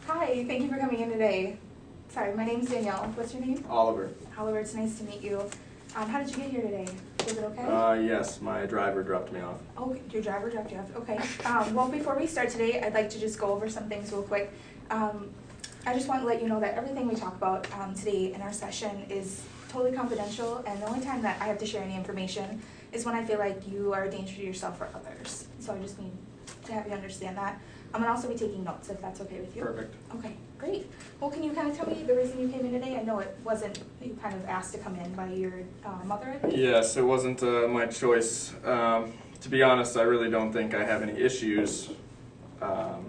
Hi, thank you for coming in today. Sorry, my name's Danielle. What's your name? Oliver. Oliver, it's nice to meet you. How did you get here today? Was it okay? Yes, my driver dropped me off. Oh, your driver dropped you off. Okay. Well, before we start today, I'd like to just go over some things real quick. I just want to let you know that everything we talk about today in our session is totally confidential, and the only time that I have to share any information is when I feel like you are a danger to yourself or others. So I just need to have you understand that. I'm going to also be taking notes if that's okay with you. Perfect. Okay, great. Well, can you kind of tell me the reason you came in today? I know it wasn't, you kind of asked to come in by your mother, I believe? Yes, it wasn't my choice. To be honest, I really don't think I have any issues.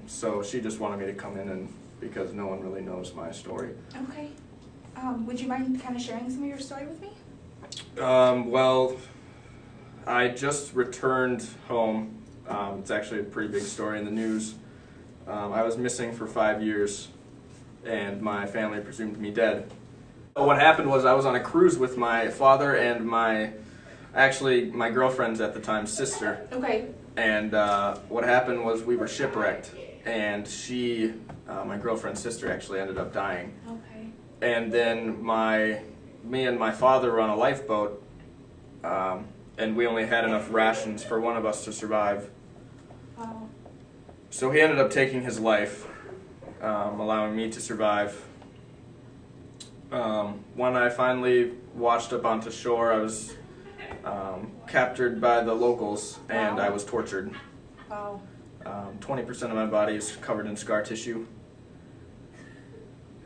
So she just wanted me to come in and because no one really knows my story. Okay. Would you mind kind of sharing some of your story with me? Well, I just returned home. It's actually a pretty big story in the news. I was missing for 5 years, and my family presumed me dead. What happened was I was on a cruise with my father and my girlfriend's at the time sister. Okay. And what happened was we were shipwrecked, and my girlfriend's sister actually ended up dying. Okay. And then me and my father were on a lifeboat, and we only had enough rations for one of us to survive. Wow. So he ended up taking his life, allowing me to survive. When I finally washed up onto shore, I was captured by the locals, and Wow. I was tortured. Wow. 20% of my body is covered in scar tissue.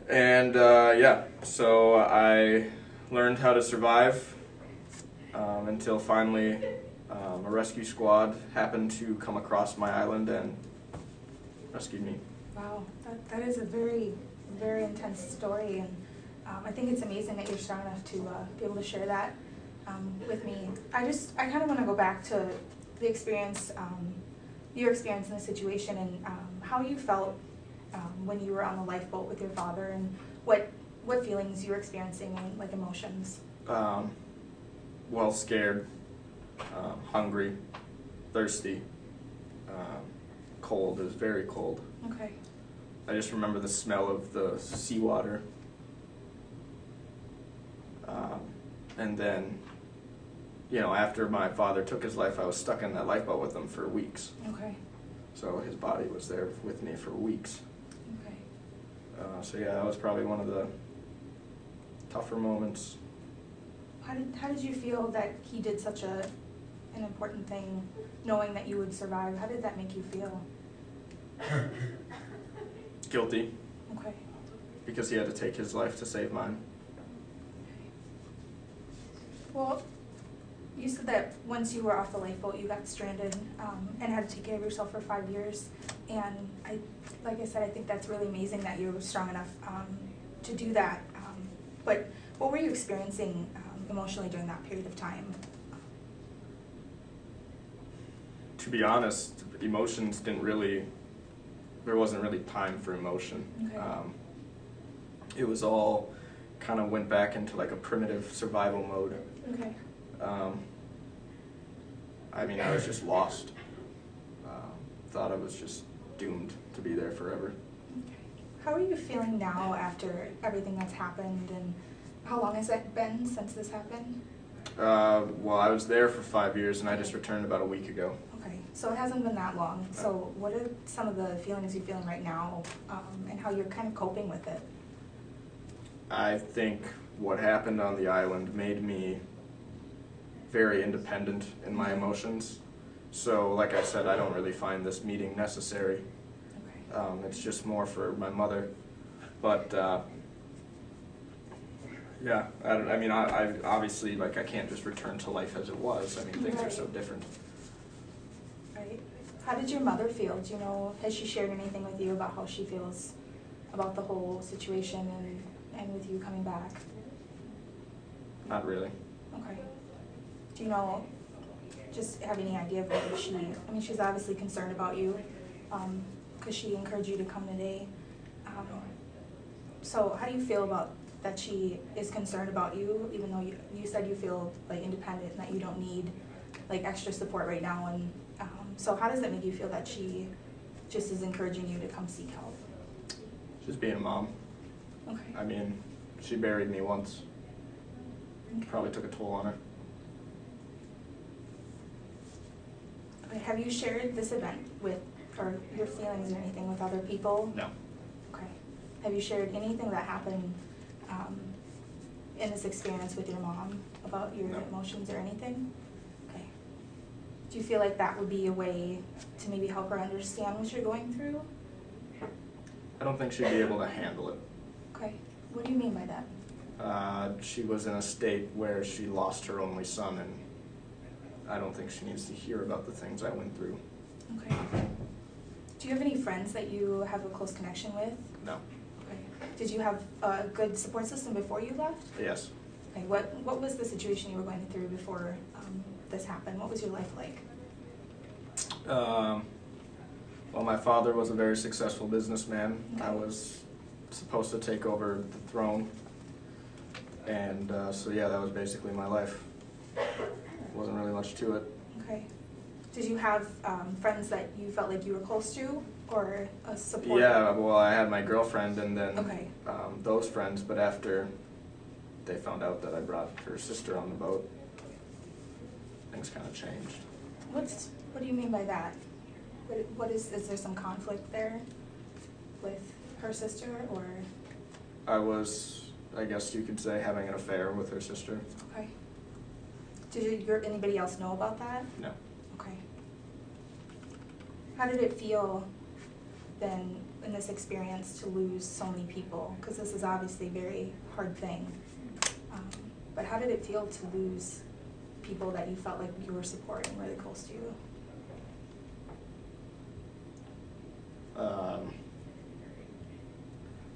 And yeah, so I learned how to survive until finally a rescue squad happened to come across my island and rescued me. Wow. That is a very, very intense story, and I think it's amazing that you're strong enough to be able to share that with me. I kind of want to go back to the experience, your experience in the situation, and how you felt when you were on the lifeboat with your father, and what feelings you were experiencing and like emotions. Well, scared, hungry, thirsty, cold. It was very cold. Okay. I just remember the smell of the seawater. And then, after my father took his life, I was stuck in that lifeboat with him for weeks. Okay. So his body was there with me for weeks. Okay. So yeah, that was probably one of the tougher moments. How did you feel that he did such an important thing, knowing that you would survive? How did that make you feel? Guilty, Okay. because he had to take his life to save mine. Well, you said that once you were off the lifeboat, you got stranded and had to take care of yourself for 5 years. And like I said, I think that's really amazing that you were strong enough to do that. But what were you experiencing emotionally during that period of time? To be honest, emotions there wasn't really time for emotion. Okay. It was all kind of went back into like a primitive survival mode. Okay. I was just lost. Thought I was just doomed to be there forever. Okay. How are you feeling now after everything that's happened, and how long has it been since this happened? Well, I was there for 5 years, and I just returned about a week ago. Okay, so it hasn't been that long. So what are some of the feelings you're feeling right now, and how you're kind of coping with it? I think what happened on the island made me very independent in my emotions. So, like I said, I don't really find this meeting necessary. Okay. It's just more for my mother. But, yeah, I obviously, I can't just return to life as it was. Things are so different. Right. How did your mother feel? Do you know, has she shared anything with you about how she feels about the whole situation and with you coming back? Not really. Okay. Do you know, just have any idea of whether she's obviously concerned about you, because she encouraged you to come today. So how do you feel about that she is concerned about you, even though you said you feel independent and that you don't need extra support right now, and so how does it make you feel that she just is encouraging you to come seek help? Just being a mom. Okay. I mean, she buried me once. Okay. Probably took a toll on her. Okay. Have you shared this event with, or your feelings or anything with other people? No. Okay. Have you shared anything that happened in this experience with your mom about your emotions or anything? Okay. Do you feel like that would be a way to maybe help her understand what you're going through? I don't think she'd be able to handle it. Okay. What do you mean by that? She was in a state where she lost her only son, and I don't think she needs to hear about the things I went through. Okay. Do you have any friends that you have a close connection with? No. Okay. Did you have a good support system before you left? Yes. Okay. What was the situation you were going through before this happened? What was your life like? Well, my father was a very successful businessman. Okay. I was supposed to take over the throne, and so yeah, that was basically my life. Wasn't really much to it. Okay. Did you have friends that you felt like you were close to, or a support? Yeah, well, I had my girlfriend and then Okay. those friends, but after they found out that I brought her sister on the boat, things kind of changed. What do you mean by that? What is there some conflict there with her sister, or? I was, I guess you could say, having an affair with her sister. Okay. Did anybody else know about that? No. Okay. How did it feel then in this experience to lose so many people? Because this is obviously a very hard thing. But how did it feel to lose people that you felt like you were supporting really close to you?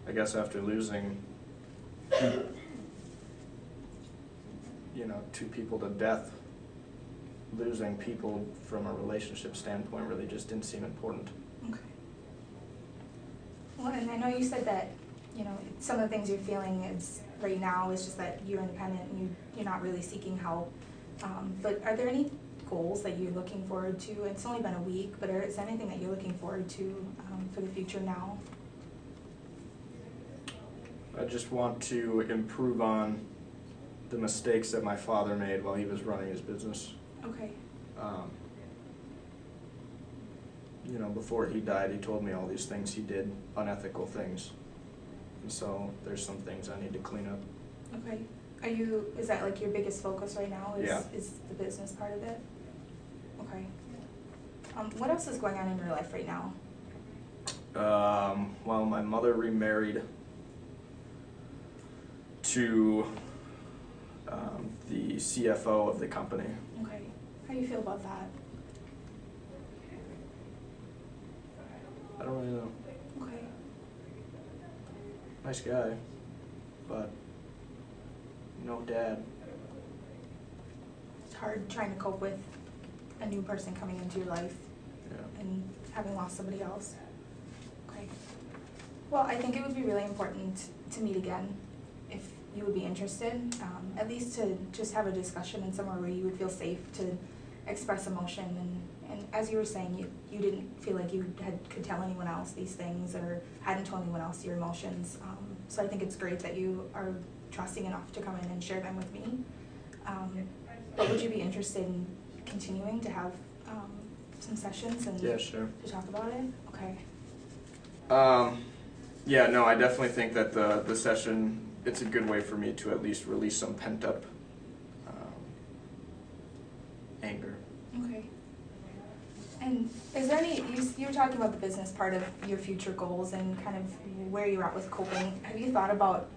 I guess after losing, two people to death, losing people from a relationship standpoint really just didn't seem important. Okay. Well, and I know you said that, some of the things you're feeling is right now is just that you're independent and you're not really seeking help. But are there any goals that you're looking forward to? It's only been a week, but is there anything that you're looking forward to for the future now? I just want to improve on the mistakes that my father made while he was running his business. Okay. Before he died, he told me all these things he did, unethical things. And so there's some things I need to clean up. Okay. Is that like your biggest focus right now, Yeah. is the business part of it? Okay. What else is going on in your life right now? Well, my mother remarried to the CFO of the company. Okay. How do you feel about that? I don't really know. Okay. Nice guy, but no dad. It's hard trying to cope with a new person coming into your life Yeah. and having lost somebody else. Okay. Well, I think it would be really important to meet again if you would be interested, at least to just have a discussion in somewhere where you would feel safe to express emotion. And as you were saying, you didn't feel like you could tell anyone else these things or hadn't told anyone else your emotions. So I think it's great that you are trusting enough to come in and share them with me. But would you be interested in continuing to have some sessions and Yeah, sure. to talk about it? Okay. Yeah, no, I definitely think that the session, it's a good way for me to at least release some pent-up anger. Okay. And is there any, you were talking about the business part of your future goals and kind of where you're at with coping. Have you thought about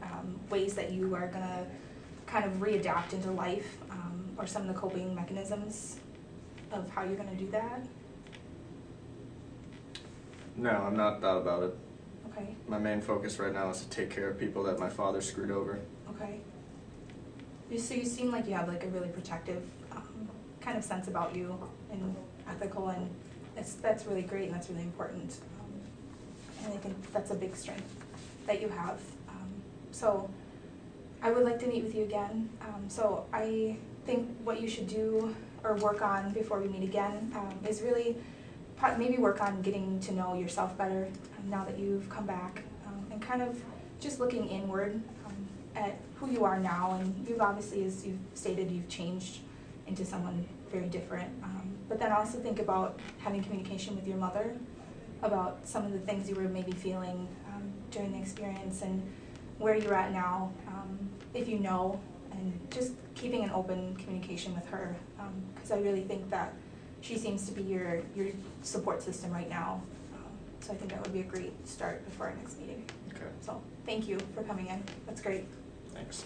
ways that you are going to kind of readapt into life, or some of the coping mechanisms of how you're going to do that? No, I've not thought about it. Okay. My main focus right now is to take care of people that my father screwed over. Okay. So you seem like you have like a really protective kind of sense about you and ethical, and that's really great and that's really important. And I think that's a big strength that you have. So I would like to meet with you again. So I think what you should do or work on before we meet again is really maybe work on getting to know yourself better now that you've come back and kind of just looking inward at who you are now. And you've obviously, as you've stated, you've changed into someone very different. But then also think about having communication with your mother about some of the things you were maybe feeling during the experience and where you're at now, if you know, and just keeping an open communication with her, because I really think that she seems to be your support system right now. So I think that would be a great start before our next meeting. Okay. So thank you for coming in. That's great. Thanks.